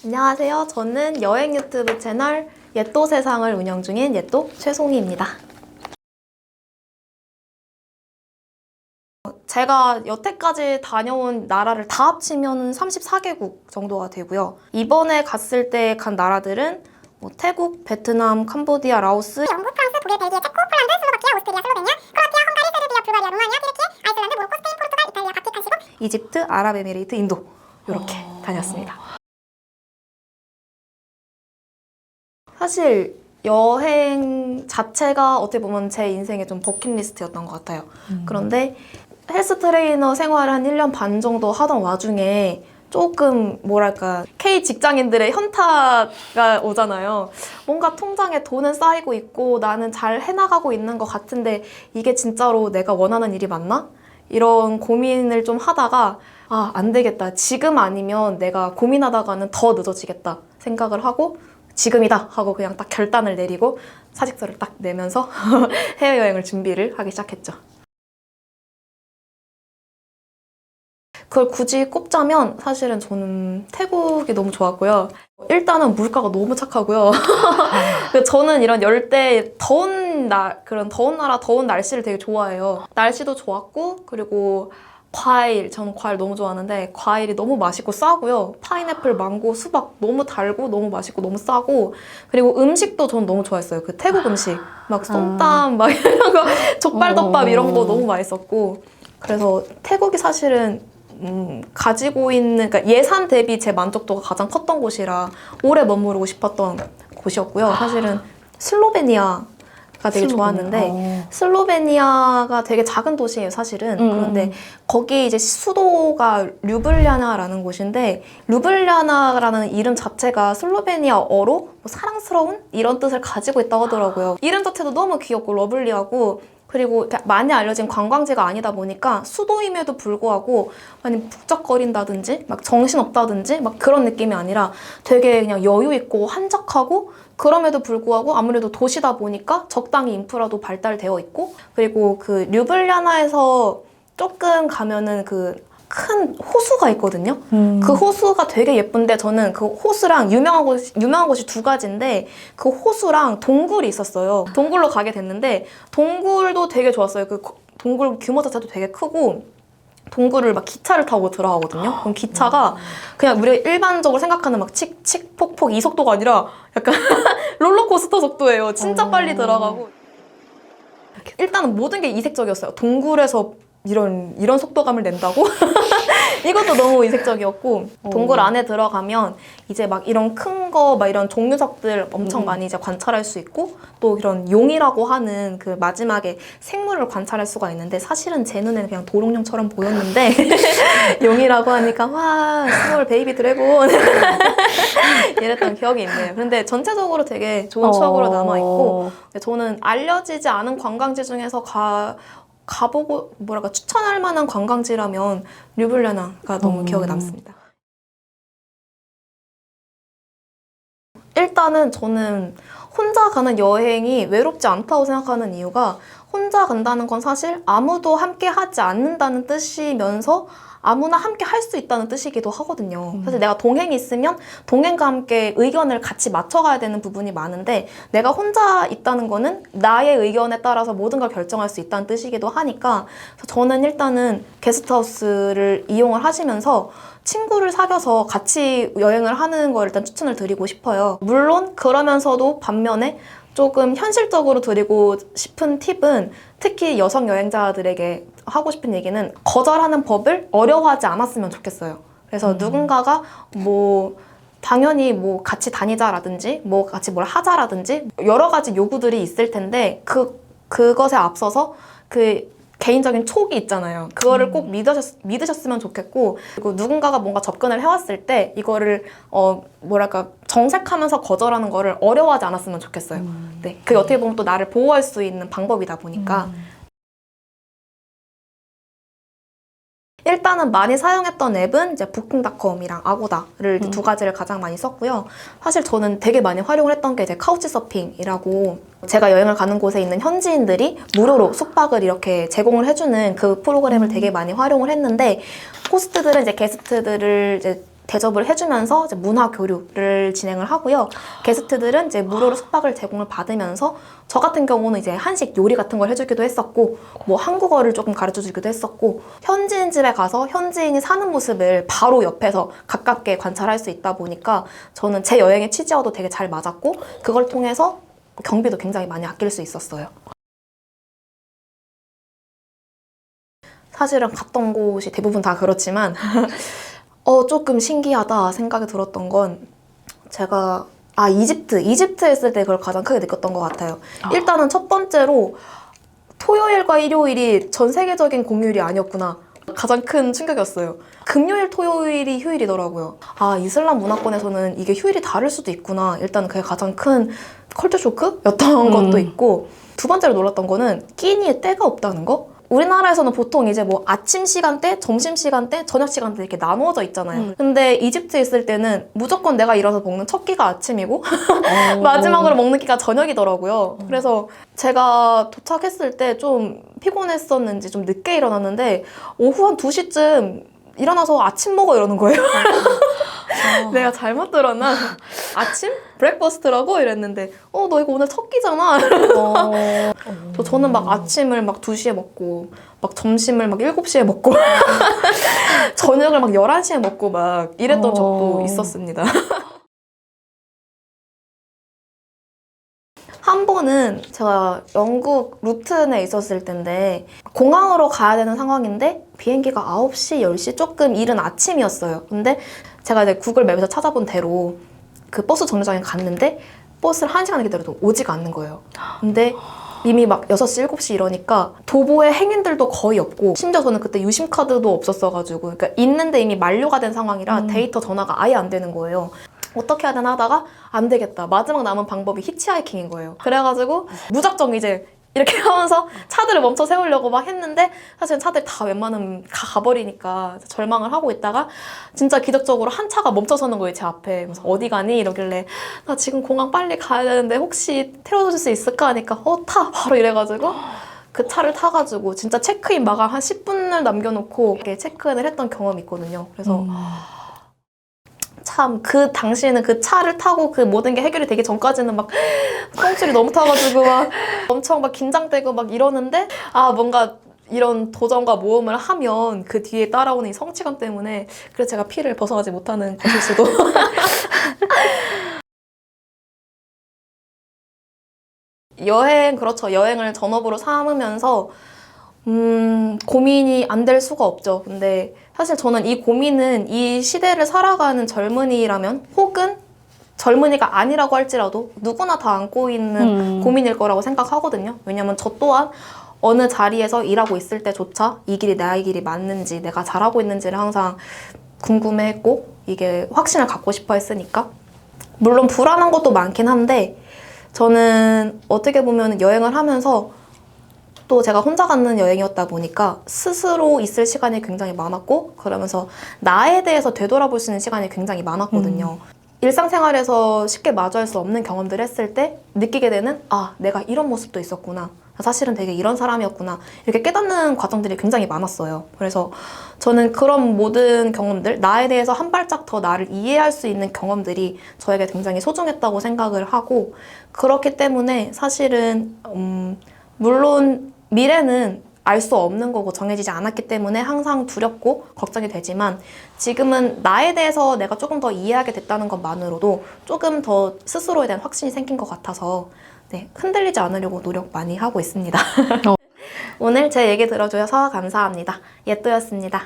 안녕하세요. 저는 여행 유튜브 채널 옛도 세상을 운영 중인 옛도 최송이입니다. 제가 여태까지 다녀온 나라를 다 합치면 34개국 정도가 되고요. 이번에 갔을 때 간 나라들은 태국, 베트남, 캄보디아, 라오스, 영국, 프랑스, 독일, 벨기에, 체코, 폴란드, 슬로바키아, 오스트리아, 슬로베니아, 크로아티아, 헝가리, 세르비아, 불가리아, 루마니아, 튀르키, 아이슬란드, 모로코, 스페인, 포르투갈, 이탈리아, 바티칸 시국, 이집트, 아랍에미레이트, 인도 이렇게 다녔습니다. 사실 여행 자체가 어떻게 보면 제 인생의 좀 버킷리스트였던 것 같아요. 그런데 헬스 트레이너 생활을 한 1년 반 정도 하던 와중에 조금 뭐랄까 K 직장인들의 현타가 오잖아요. 뭔가 통장에 돈은 쌓이고 있고 나는 잘 해나가고 있는 것 같은데 이게 진짜로 내가 원하는 일이 맞나? 이런 고민을 좀 하다가 안 되겠다. 지금 아니면 내가 고민하다가는 더 늦어지겠다 생각을 하고 지금이다 하고 그냥 딱 결단을 내리고 사직서를 딱 내면서 해외여행을 준비를 하기 시작했죠. 그걸 굳이 꼽자면 사실은 저는 태국이 너무 좋았고요. 일단은 물가가 너무 착하고요. 저는 이런 열대 그런 더운 나라, 더운 날씨를 되게 좋아해요. 날씨도 좋았고, 그리고 저는 과일 너무 좋아하는데 과일이 너무 맛있고 싸고요. 파인애플, 망고, 수박 너무 달고 너무 맛있고 너무 싸고, 그리고 음식도 저는 너무 좋아했어요. 그 태국 음식 막 쏨땀 막 이런 거 족발덮밥 이런 거 너무 맛있었고, 그래서 태국이 사실은 가지고 있는, 그러니까 예산 대비 제 만족도가 가장 컸던 곳이라 오래 머무르고 싶었던 곳이었고요. 사실은 슬로베니아가 되게 좋았는데, 슬로베니아가 되게 작은 도시예요, 사실은. 그런데 거기 이제 수도가 류블리아나라는 곳인데, 류블리아나라는 이름 자체가 슬로베니아어로 뭐 사랑스러운 이런 뜻을 가지고 있다고 하더라고요. 이름 자체도 너무 귀엽고 러블리하고, 그리고 많이 알려진 관광지가 아니다 보니까 수도임에도 불구하고 많이 북적거린다든지 막 정신없다든지 막 그런 느낌이 아니라 되게 그냥 여유 있고 한적하고, 그럼에도 불구하고 아무래도 도시다 보니까 적당히 인프라도 발달되어 있고, 그리고 그 류블리아나에서 조금 가면은 그 큰 호수가 있거든요. 그 호수가 되게 예쁜데 저는 그 호수랑 유명한 곳이 두 가지인데 그 호수랑 동굴이 있었어요. 동굴로 가게 됐는데 동굴도 되게 좋았어요. 그 동굴 규모 자체도 되게 크고, 동굴을 막 기차를 타고 들어가거든요. 그럼 기차가 그냥 우리가 일반적으로 생각하는 막 칙칙 폭폭 이 속도가 아니라 약간 롤러코스터 속도예요. 진짜 빨리 들어가고. 일단은 모든 게 이색적이었어요. 동굴에서 이런 속도감을 낸다고? 이것도 너무 이색적이었고, 동굴 안에 들어가면 이제 막 이런 큰 거, 막 이런 종류석들 엄청 많이 이제 관찰할 수 있고, 또 이런 용이라고 하는 그 마지막에 생물을 관찰할 수가 있는데, 사실은 제 눈에는 그냥 도롱뇽처럼 보였는데 용이라고 하니까 와, 스몰 베이비 드래곤 이랬던 기억이 있네요. 근데 전체적으로 되게 좋은 추억으로 남아있고, 저는 알려지지 않은 관광지 중에서 가보고 추천할 만한 관광지라면 류블리아나가 너무 기억에 남습니다. 일단은 저는 혼자 가는 여행이 외롭지 않다고 생각하는 이유가, 혼자 간다는 건 사실 아무도 함께 하지 않는다는 뜻이면서 아무나 함께 할 수 있다는 뜻이기도 하거든요. 사실 내가 동행이 있으면 동행과 함께 의견을 같이 맞춰가야 되는 부분이 많은데, 내가 혼자 있다는 거는 나의 의견에 따라서 모든 걸 결정할 수 있다는 뜻이기도 하니까, 저는 일단은 게스트하우스를 이용을 하시면서 친구를 사귀어서 같이 여행을 하는 걸 일단 추천을 드리고 싶어요. 물론 그러면서도 반면에 조금 현실적으로 드리고 싶은 팁은, 특히 여성 여행자들에게 하고 싶은 얘기는 거절하는 법을 어려워하지 않았으면 좋겠어요. 그래서 누군가가 당연히 같이 다니자라든지 같이 뭘 하자라든지 여러 가지 요구들이 있을 텐데, 그것에 앞서서 그 개인적인 촉이 있잖아요. 그거를 꼭 믿으셨으면 좋겠고, 그리고 누군가가 뭔가 접근을 해왔을 때 이거를 정색하면서 거절하는 거를 어려워하지 않았으면 좋겠어요. 네, 그게 어떻게 보면 또 나를 보호할 수 있는 방법이다 보니까. 일단은 많이 사용했던 앱은 이제 부킹닷컴이랑 아고다를 두 가지를 가장 많이 썼고요. 사실 저는 되게 많이 활용을 했던 게 이제 카우치서핑이라고, 제가 여행을 가는 곳에 있는 현지인들이 무료로 숙박을 이렇게 제공을 해주는 그 프로그램을 되게 많이 활용을 했는데, 호스트들은 이제 게스트들을 이제 대접을 해주면서 이제 문화 교류를 진행을 하고요. 게스트들은 이제 무료로 숙박을 제공을 받으면서 저 같은 경우는 이제 한식 요리 같은 걸 해주기도 했었고 뭐 한국어를 조금 가르쳐주기도 했었고 현지인 집에 가서 현지인이 사는 모습을 바로 옆에서 가깝게 관찰할 수 있다 보니까 저는 제 여행의 취지와도 되게 잘 맞았고 그걸 통해서 경비도 굉장히 많이 아낄 수 있었어요. 사실은 갔던 곳이 대부분 다 그렇지만 조금 신기하다 생각이 들었던 건 제가 이집트 했을 때 그걸 가장 크게 느꼈던 것 같아요. 일단은 첫 번째로 토요일과 일요일이 전 세계적인 공휴일이 아니었구나. 가장 큰 충격이었어요. 금요일, 토요일이 휴일이더라고요. 이슬람 문화권에서는 이게 휴일이 다를 수도 있구나. 일단 그게 가장 큰 컬처 쇼크였던 것도 있고 두 번째로 놀랐던 거는 끼니에 때가 없다는 거? 우리나라에서는 보통 이제 뭐 아침 시간대, 점심 시간대, 저녁 시간대 이렇게 나누어져 있잖아요. 근데 이집트에 있을 때는 무조건 내가 일어나서 먹는 첫 끼가 아침이고 마지막으로 먹는 끼가 저녁이더라고요. 그래서 제가 도착했을 때 좀 피곤했었는지 좀 늦게 일어났는데 오후 한 2시쯤 일어나서 아침 먹어 이러는 거예요. 내가 잘못 들었나? 아침? 브렉퍼스트라고? 이랬는데 너 이거 오늘 첫 끼잖아. 저는 막 아침을 막 2시에 먹고 막 점심을 막 7시에 먹고 저녁을 막 11시에 먹고 막 이랬던 적도 있었습니다. 한 번은 제가 영국 루튼에 있었을 텐데 공항으로 가야 되는 상황인데 비행기가 9시, 10시 조금 이른 아침이었어요. 근데 제가 이제 구글 맵에서 찾아본 대로 그 버스 정류장에 갔는데 버스를 1시간 기다려도 오지가 않는 거예요. 근데 이미 막 6시, 7시 이러니까 도보에 행인들도 거의 없고 심지어 저는 그때 유심카드도 없었어가지고 그러니까 있는데 이미 만료가 된 상황이라 데이터 전화가 아예 안 되는 거예요. 어떻게 해야 되나 하다가 안 되겠다. 마지막 남은 방법이 히치하이킹인 거예요. 그래가지고 무작정 이제 이렇게 하면서 차들을 멈춰 세우려고 막 했는데 사실 차들 다 웬만하면 가버리니까 절망을 하고 있다가 진짜 기적적으로 한 차가 멈춰서는 거예요, 제 앞에. 그래서 어디 가니? 이러길래 나 지금 공항 빨리 가야 되는데 혹시 태워줄 수 있을까? 하니까 타! 바로 이래가지고 그 차를 타가지고 진짜 체크인 마감 한 10분을 남겨놓고 이렇게 체크인을 했던 경험이 있거든요. 그래서 참 그 당시에는 그 차를 타고 그 모든 게 해결이 되기 전까지는 막 똥줄이 너무 타가지고 막 엄청 막 긴장되고 막 이러는데 뭔가 이런 도전과 모험을 하면 그 뒤에 따라오는 이 성취감 때문에 그래서 제가 피를 벗어나지 못하는 것일 수도. 그렇죠. 여행을 전업으로 삼으면서 고민이 안 될 수가 없죠. 근데 사실 저는 이 고민은 이 시대를 살아가는 젊은이라면 혹은 젊은이가 아니라고 할지라도 누구나 다 안고 있는 고민일 거라고 생각하거든요. 왜냐면 저 또한 어느 자리에서 일하고 있을 때조차 이 길이 나의 길이 맞는지 내가 잘하고 있는지를 항상 궁금해했고 이게 확신을 갖고 싶어 했으니까 물론 불안한 것도 많긴 한데 저는 어떻게 보면 여행을 하면서 또 제가 혼자 가는 여행이었다 보니까 스스로 있을 시간이 굉장히 많았고 그러면서 나에 대해서 되돌아볼 수 있는 시간이 굉장히 많았거든요. 일상생활에서 쉽게 마주할 수 없는 경험들을 했을 때 느끼게 되는 내가 이런 모습도 있었구나. 사실은 되게 이런 사람이었구나. 이렇게 깨닫는 과정들이 굉장히 많았어요. 그래서 저는 그런 모든 경험들, 나에 대해서 한 발짝 더 나를 이해할 수 있는 경험들이 저에게 굉장히 소중했다고 생각을 하고 그렇기 때문에 사실은 물론 미래는 알 수 없는 거고 정해지지 않았기 때문에 항상 두렵고 걱정이 되지만 지금은 나에 대해서 내가 조금 더 이해하게 됐다는 것만으로도 조금 더 스스로에 대한 확신이 생긴 것 같아서 흔들리지 않으려고 노력 많이 하고 있습니다. 오늘 제 얘기 들어주셔서 감사합니다. 예또였습니다.